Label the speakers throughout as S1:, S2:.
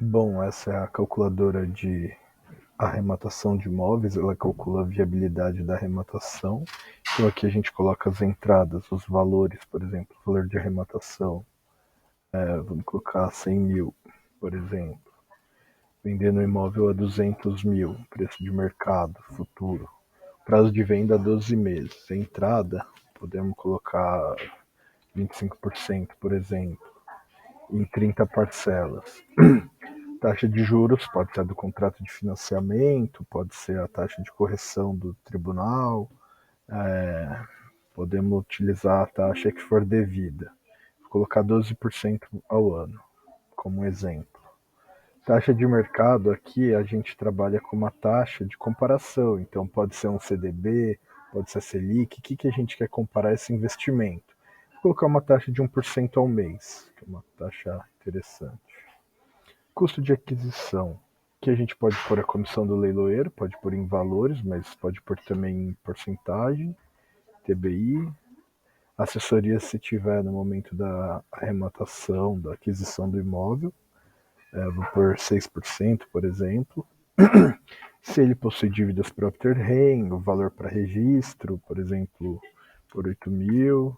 S1: Bom, essa é a calculadora de arrematação de imóveis, ela calcula a viabilidade da arrematação. Então aqui a gente coloca as entradas, os valores, por exemplo, o valor de arrematação, vamos colocar 100 mil, por exemplo. Vendendo o imóvel a 200 mil, preço de mercado futuro. Prazo de venda 12 meses. Entrada, podemos colocar 25%, por exemplo, em 30 parcelas. Taxa de juros pode ser do contrato de financiamento, pode ser a taxa de correção do tribunal, podemos utilizar a taxa que for devida. Vou colocar 12% ao ano, como exemplo. Taxa de mercado aqui a gente trabalha com uma taxa de comparação, então pode ser um CDB, pode ser Selic, o que a gente quer comparar esse investimento? Vou colocar uma taxa de 1% ao mês, que é uma taxa interessante. Custo de aquisição, que a gente pode pôr a comissão do leiloeiro, pode pôr em valores, mas pode pôr também em porcentagem, TBI, assessoria se tiver no momento da arrematação, da aquisição do imóvel, vou pôr 6%, por exemplo. Se ele possui dívidas para obter renda, o valor para registro, por exemplo, por 8 mil.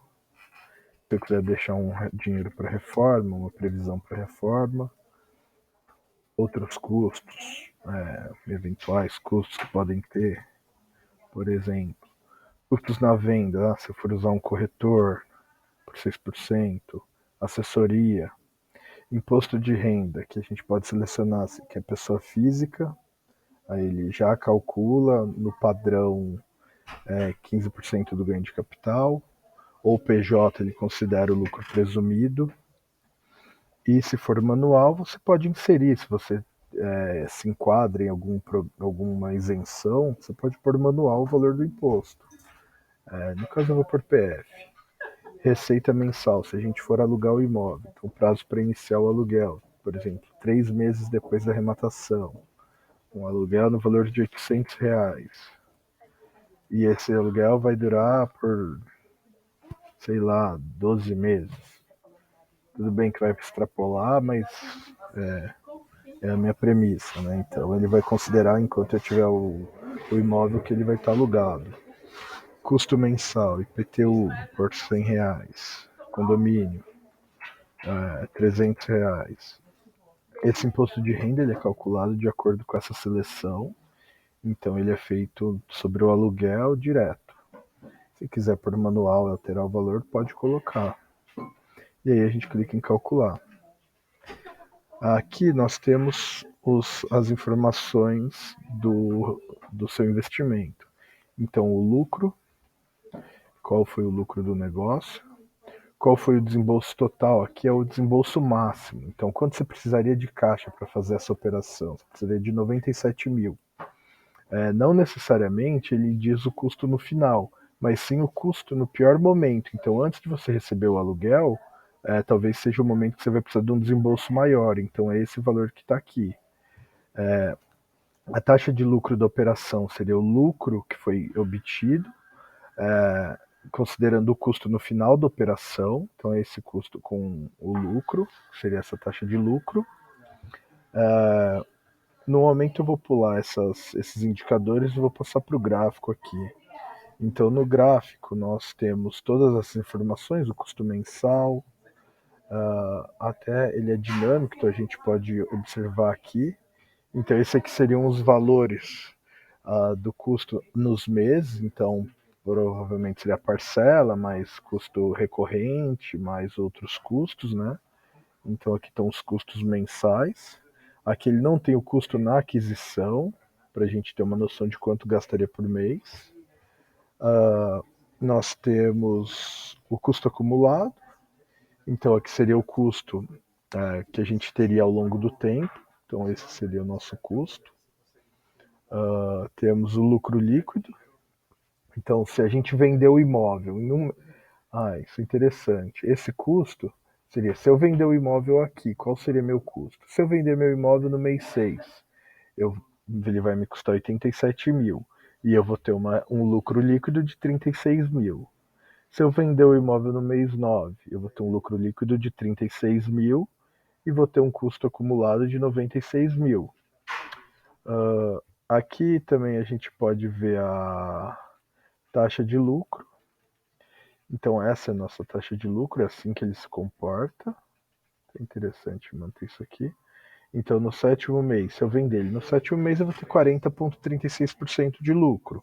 S1: Se eu quiser deixar um dinheiro para reforma, uma previsão para reforma. Outros custos, eventuais custos que podem ter, por exemplo, custos na venda, se eu for usar um corretor por 6%, assessoria, imposto de renda, que a gente pode selecionar se quer pessoa física, aí ele já calcula no padrão 15% do ganho de capital, ou PJ ele considera o lucro presumido, e se for manual, você pode inserir, se você se enquadra em alguma isenção, você pode pôr manual o valor do imposto. No caso, eu vou pôr PF. Receita mensal, se a gente for alugar o imóvel, então prazo para iniciar o aluguel, por exemplo, 3 meses depois da arrematação, um aluguel no valor de R$ 800. E esse aluguel vai durar por, sei lá, 12 meses. Tudo bem que vai extrapolar, mas é a minha premissa, né? Então ele vai considerar enquanto eu tiver o imóvel que ele vai estar alugado. Custo mensal, IPTU por R$ 100, condomínio R$ 300. Esse imposto de renda ele é calculado de acordo com essa seleção, então ele é feito sobre o aluguel direto. Se quiser por manual e alterar o valor, pode colocar. E aí a gente clica em calcular. Aqui nós temos as informações do seu investimento. Então, o lucro, qual foi o lucro do negócio, qual foi o desembolso total, aqui é o desembolso máximo. Então, quanto você precisaria de caixa para fazer essa operação? Você precisaria de 97 mil. Não necessariamente ele diz o custo no final, mas sim o custo no pior momento. Então, antes de você receber o aluguel, talvez seja o momento que você vai precisar de um desembolso maior. Então, é esse valor que está aqui. A taxa de lucro da operação seria o lucro que foi obtido, considerando o custo no final da operação. Então, é esse custo com o lucro, seria essa taxa de lucro. No momento, eu vou pular esses indicadores e vou passar para o gráfico aqui. Então, no gráfico, nós temos todas as informações, o custo mensal, até ele é dinâmico, então a gente pode observar aqui. Então, esse aqui seriam os valores do custo nos meses, então provavelmente seria a parcela, mais custo recorrente, mais outros custos, né? Então aqui estão os custos mensais. Aqui ele não tem o custo na aquisição, para a gente ter uma noção de quanto gastaria por mês. Nós temos o custo acumulado, então aqui seria o custo que a gente teria ao longo do tempo, então esse seria o nosso custo. Temos o lucro líquido, então se a gente vender o imóvel em um... isso é interessante. Esse custo seria, se eu vender o imóvel aqui, qual seria meu custo? Se eu vender meu imóvel no mês 6, ele vai me custar 87 mil e eu vou ter um lucro líquido de 36 mil. Se eu vender o imóvel no mês 9, eu vou ter um lucro líquido de 36 mil e vou ter um custo acumulado de 96 mil. Aqui também a gente pode ver a taxa de lucro. Então essa é a nossa taxa de lucro, é assim que ele se comporta. É interessante manter isso aqui. Então no sétimo mês, se eu vender ele no sétimo mês, eu vou ter 40,36% de lucro.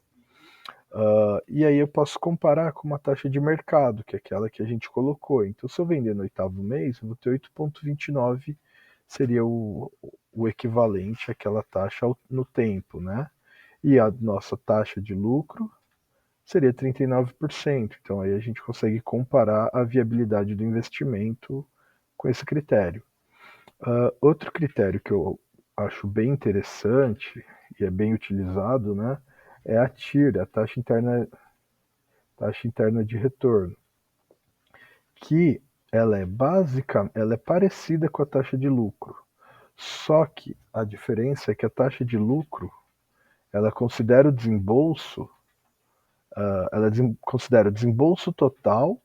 S1: E aí eu posso comparar com uma taxa de mercado, que é aquela que a gente colocou. Então se eu vender no oitavo mês, eu vou ter 8,29, seria o equivalente àquela taxa no tempo, né? E a nossa taxa de lucro seria 39%. Então aí a gente consegue comparar a viabilidade do investimento com esse critério. Outro critério que eu acho bem interessante e é bem utilizado, né, é a TIR, a taxa interna de retorno, que ela é parecida com a taxa de lucro. Só que a diferença é que a taxa de lucro ela considera o desembolso, considera o desembolso total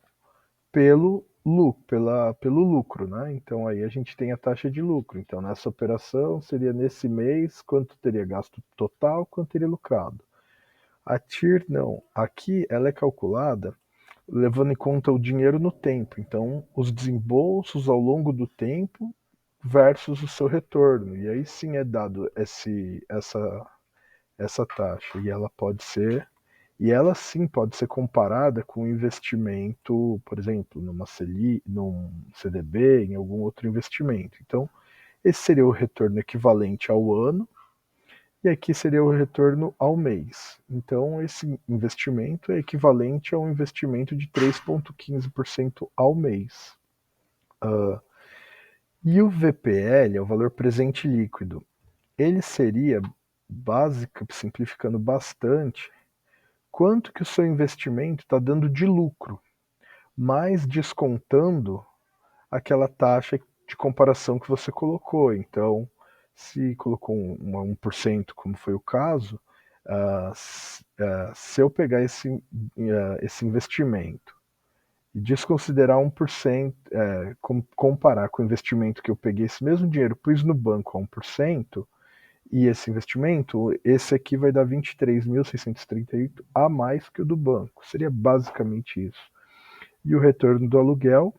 S1: pelo lucro, né? Então aí a gente tem a taxa de lucro. Então nessa operação seria nesse mês quanto teria gasto total, quanto teria lucrado. A TIR não. Aqui ela é calculada levando em conta o dinheiro no tempo. Então os desembolsos ao longo do tempo versus o seu retorno. E aí sim é dado essa taxa. E ela sim pode ser comparada com um investimento, por exemplo, numa Selic, num CDB, em algum outro investimento. Então, esse seria o retorno equivalente ao ano, e aqui seria o retorno ao mês. Então, esse investimento é equivalente a um investimento de 3,15% ao mês. E o VPL, é o valor presente líquido, ele seria, simplificando bastante, quanto que o seu investimento está dando de lucro, mais descontando aquela taxa de comparação que você colocou. Então, se colocou um 1%, como foi o caso, se eu pegar esse investimento e desconsiderar 1%, comparar com o investimento que eu peguei esse mesmo dinheiro, pus no banco a 1%, e esse investimento, esse aqui vai dar 23.638 a mais que o do banco. Seria basicamente isso. E o retorno do aluguel,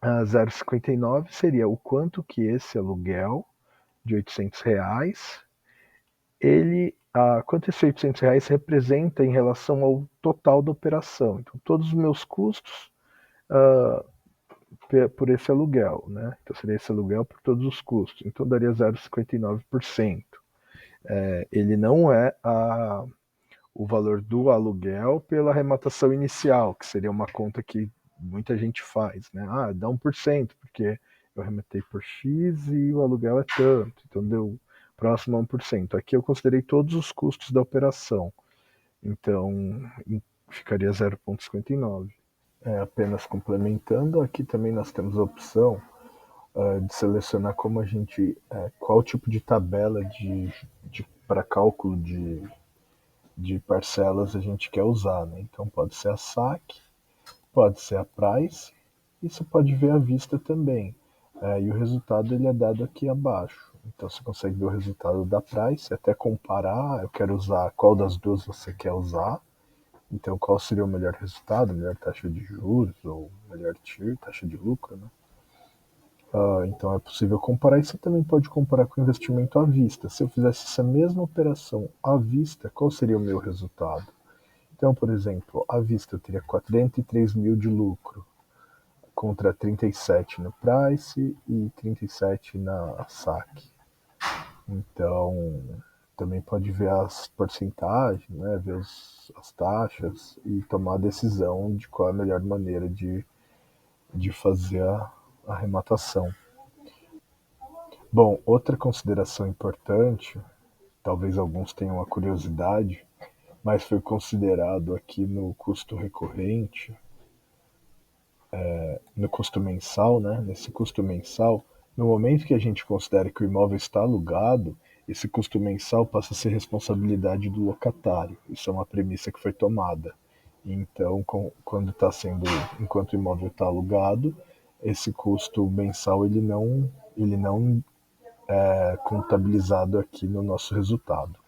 S1: a 0,59, seria o quanto que esse aluguel de R$ 800, quanto esse R$ 800 representa em relação ao total da operação. Então, todos os meus custos por esse aluguel, né? Então, seria esse aluguel por todos os custos. Então, daria 0,59%. Ele não é o valor do aluguel pela arrematação inicial, que seria uma conta que muita gente faz, né? Dá 1%, porque eu arrematei por X e o aluguel é tanto, então deu próximo a 1%. Aqui eu considerei todos os custos da operação, então ficaria 0,59. Apenas complementando, aqui também nós temos a opção de selecionar qual tipo de tabela para cálculo de parcelas a gente quer usar, né? Então pode ser a SAC, pode ser a Price, e você pode ver a vista também. E o resultado ele é dado aqui abaixo. Então você consegue ver o resultado da Price, até comparar, eu quero usar qual das duas você quer usar. Então qual seria o melhor resultado, melhor taxa de juros, ou melhor TIR, taxa de lucro, né? Então é possível comparar, e você também pode comparar com investimento à vista. Se eu fizesse essa mesma operação à vista, qual seria o meu resultado? Então, por exemplo, à vista eu teria 43 mil de lucro contra 37 no Price e 37 na SAC. Então, também pode ver as porcentagens, né, ver as taxas e tomar a decisão de qual é a melhor maneira de fazer a arrematação. Bom, outra consideração importante, talvez alguns tenham a curiosidade, mas foi considerado aqui no custo recorrente, no custo mensal, né? Nesse custo mensal, no momento que a gente considera que o imóvel está alugado, esse custo mensal passa a ser responsabilidade do locatário. Isso é uma premissa que foi tomada. Então, enquanto o imóvel está alugado, esse custo mensal ele não é contabilizado aqui no nosso resultado.